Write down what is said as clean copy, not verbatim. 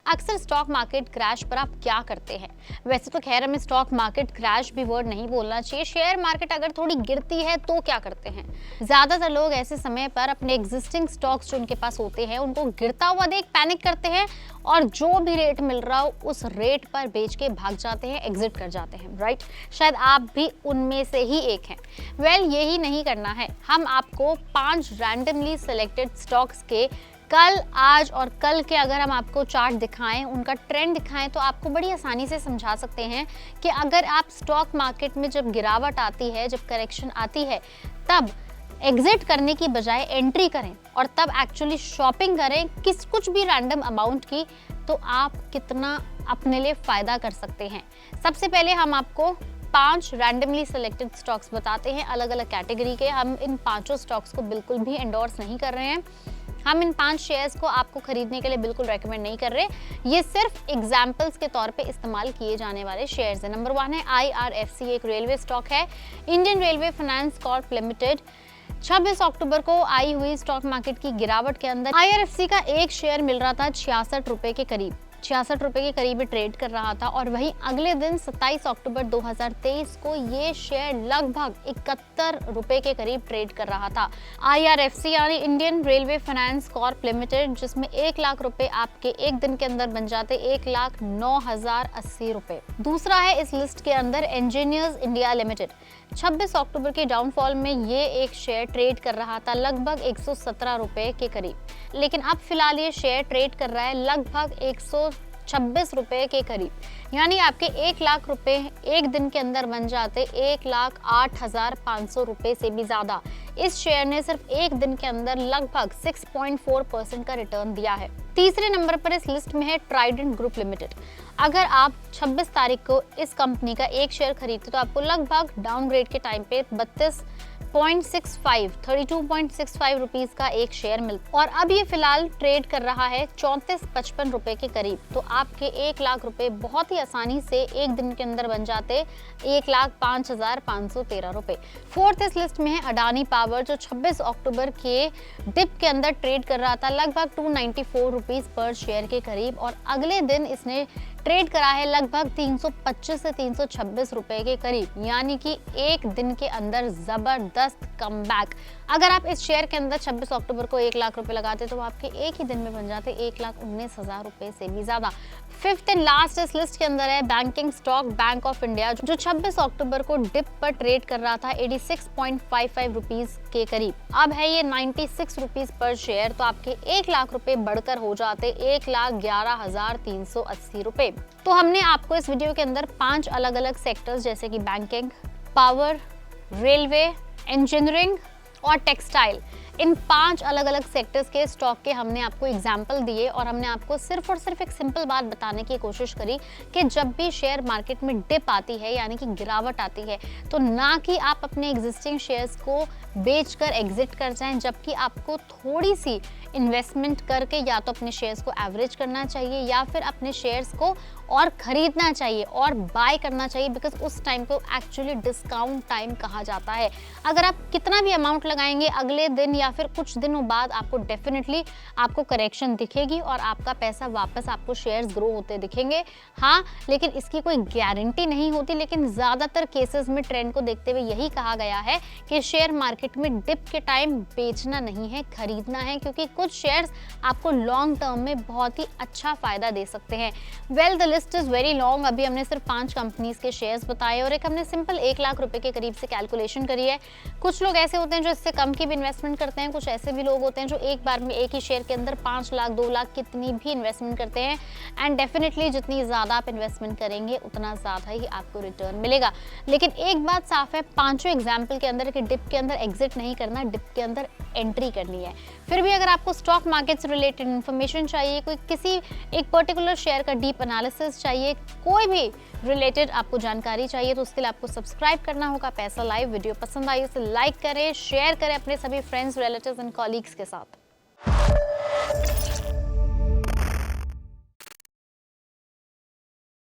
अक्सर stock market crash पर आप क्या करते हैं? वैसे तो खैर हमें स्टॉक मार्केट क्रैश भी वर्ड नहीं बोलना चाहिए। शेयर मार्केट अगर थोड़ी गिरती है तो क्या करते हैं? ज्यादातर लोग ऐसे समय पर अपने एग्जिस्टिंग स्टॉक्स जो उनके पास होते हैं उनको गिरता हुआ देख पैनिक करते हैं और जो भी रेट मिल रहा हो उस रेट पर बेच के भाग जाते हैं, एग्जिट कर जाते हैं, राइट? शायद आप भी उनमें से ही एक हैं। वेल, यही नहीं करना है। हम आपको 5 रैंडमली सिलेक्टेड स्टॉक्स के कल, आज और कल के अगर हम आपको चार्ट दिखाएं, उनका ट्रेंड दिखाएं, तो आपको बड़ी आसानी से समझा सकते हैं कि अगर आप स्टॉक मार्केट में जब गिरावट आती है, जब करेक्शन आती है, तब एग्जिट करने की बजाय एंट्री करें और तब एक्चुअली शॉपिंग करें कुछ भी रैंडम अमाउंट की, तो आप कितना अपने लिए फायदा कर सकते हैं। सबसे पहले हम आपको 5 रैंडमली सिलेक्टेड स्टॉक्स बताते हैं, अलग अलग कैटेगरी के। हम इन 5 स्टॉक्स को बिल्कुल भी एंडोर्स नहीं कर रहे हैं। हम इन 5 शेयर्स को आपको खरीदने के लिए बिल्कुल रेकमेंड नहीं कर रहे। ये सिर्फ एग्जाम्पल्स के तौर पे इस्तेमाल किए जाने वाले शेयर्स हैं। नंबर 1 है IRFC, एक रेलवे स्टॉक है, Indian railway finance Corp limited. 26 अक्टूबर को आई हुई स्टॉक मार्केट की गिरावट के अंदर IRFC का एक शेयर मिल रहा था 66 रुपए के करीब, 66 रुपए के करीब ट्रेड कर रहा था। और वहीं अगले दिन 27 अक्टूबर 2023 को ये शेयर लगभग 71 रुपए के करीब ट्रेड कर रहा था। IRFC यानी Indian railway finance Corp limited, जिसमें 1 लाख रुपए आपके एक दिन के अंदर बन जाते, 1,09,080 रुपए। दूसरा है इस लिस्ट के अंदर इंजीनियर्स इंडिया लिमिटेड। 26 अक्टूबर के डाउनफॉल में ये एक शेयर ट्रेड कर रहा था लगभग 117 रुपए के करीब, लेकिन अब फिलहाल ये शेयर ट्रेड कर रहा है लगभग 126 रुपए के करीब। यानी आपके 1 लाख रुपए एक दिन के अंदर बन जाते 1,08,500 रुपए से भी ज्यादा। इस शेयर ने सिर्फ एक दिन के अंदर लगभग 6.4% का रिटर्न दिया है। तीसरे नंबर पर इस लिस्ट में है ट्राइडेंट ग्रुप लिमिटेड। अगर आप 26 तारीख को इस कंपनी का एक शेयर खरीदते तो आपको लगभग डाउनग्रेड के टाइम पे 32.65 रुपीज का एक शेयर मिलता, और अब ये फिलहाल ट्रेड कर रहा है 34.55 रुपए के करीब। तो आपके 1 लाख रुपए बहुत ही आसानी से एक दिन के अंदर बन जाते 1,05,513 रुपए। फोर्थ इस लिस्ट में है अडानी पावर, जो 26 अक्टूबर के डिप के अंदर ट्रेड कर रहा था लगभग 294 रुपीज पर शेयर के करीब, और अगले दिन इसने ट्रेड करा है लगभग 325 से 326 रुपए के करीब। यानी कि एक दिन के अंदर जबरदस्त कमबैक। अगर आप इस शेयर के अंदर 26 अक्टूबर को 1 लाख रुपए लगाते तो आपके एक ही दिन में बन जाते 1,19,000 रुपए से भी ज्यादा। फिफ्थ एंड लास्ट इस लिस्ट के अंदर है banking stock bank of India, जो 26 अक्टूबर को डिप पर ट्रेड कर रहा था 86.55 रुपीज के करीब। अब है ये 96 रुपीज पर शेयर, तो आपके 1 लाख रुपए बढ़कर हो जाते 1,11,380 रुपए। तो हमने आपको इस वीडियो के अंदर 5 अलग अलग सेक्टर्स जैसे कि बैंकिंग, पावर, रेलवे, इंजीनियरिंग और टेक्सटाइल, इन 5 अलग अलग सेक्टर्स के स्टॉक के हमने आपको एग्जाम्पल दिए, और हमने आपको सिर्फ और सिर्फ एक सिंपल बात बताने की कोशिश करी कि जब भी शेयर मार्केट में डिप आती है, यानी कि गिरावट आती है, तो ना कि आप अपने एग्जिस्टिंग शेयर्स को बेचकर एग्जिट कर जाएं, जबकि आपको थोड़ी सी इन्वेस्टमेंट करके या तो अपने शेयर्स को एवरेज करना चाहिए या फिर अपने शेयर्स को और खरीदना चाहिए और बाय करना चाहिए, बिकॉज उस टाइम को एक्चुअली डिस्काउंट टाइम कहा जाता है। अगर आप कितना भी अमाउंट लगाएंगे, अगले दिन या फिर कुछ दिनों बाद आपको डेफिनेटली आपको करेक्शन दिखेगी और आपका पैसा वापस आपको शेयर्स ग्रो होते दिखेंगे। हाँ, लेकिन इसकी कोई गारंटी नहीं होती, लेकिन ज़्यादातर केसेस में ट्रेंड को देखते हुए यही कहा गया है कि शेयर मार्केट में डिप के टाइम बेचना नहीं है, खरीदना है, क्योंकि कुछ शेयर्स आपको लॉन्ग टर्म में बहुत ही अच्छा फायदा दे सकते हैं। Well, the list is very long. अभी हमने सिर्फ 5 कंपनीज के शेयर्स बताए और एक हमने सिंपल 1 लाख रुपए के करीब से कैलकुलेशन करी है। कुछ लोग ऐसे होते हैं जो इससे कम की भी इन्वेस्टमेंट करते हैं, कुछ ऐसे भी लोग होते हैं जो एक बार में एक ही शेयर के अंदर 5 लाख 2 लाख कितनी भी इन्वेस्टमेंट करते हैं। एंड डेफिनेटली जितनी ज़्यादा आप इन्वेस्टमेंट करेंगे उतना ज़्यादा ही आपको रिटर्न मिलेगा। लेकिन एक बात साफ है, 5 एग्जाम्पल के अंदर कि डिप के अंदर एग्जिट नहीं करना, डिप के अंदर एंट्री करनी है। फिर भी अगर आपको स्टॉक मार्केट से रिलेटेड इन्फॉर्मेशन चाहिए, कोई किसी एक पर्टिकुलर शेयर का डीप एनालिसिस चाहिए, कोई भी रिलेटेड आपको जानकारी चाहिए, तो उसके लिए आपको सब्सक्राइब करना होगा पैसा लाइव। वीडियो पसंद आई उसे लाइक करें, शेयर करें अपने सभी फ्रेंड्स, रिलेटिव्स एंड कॉलीग्स के साथ।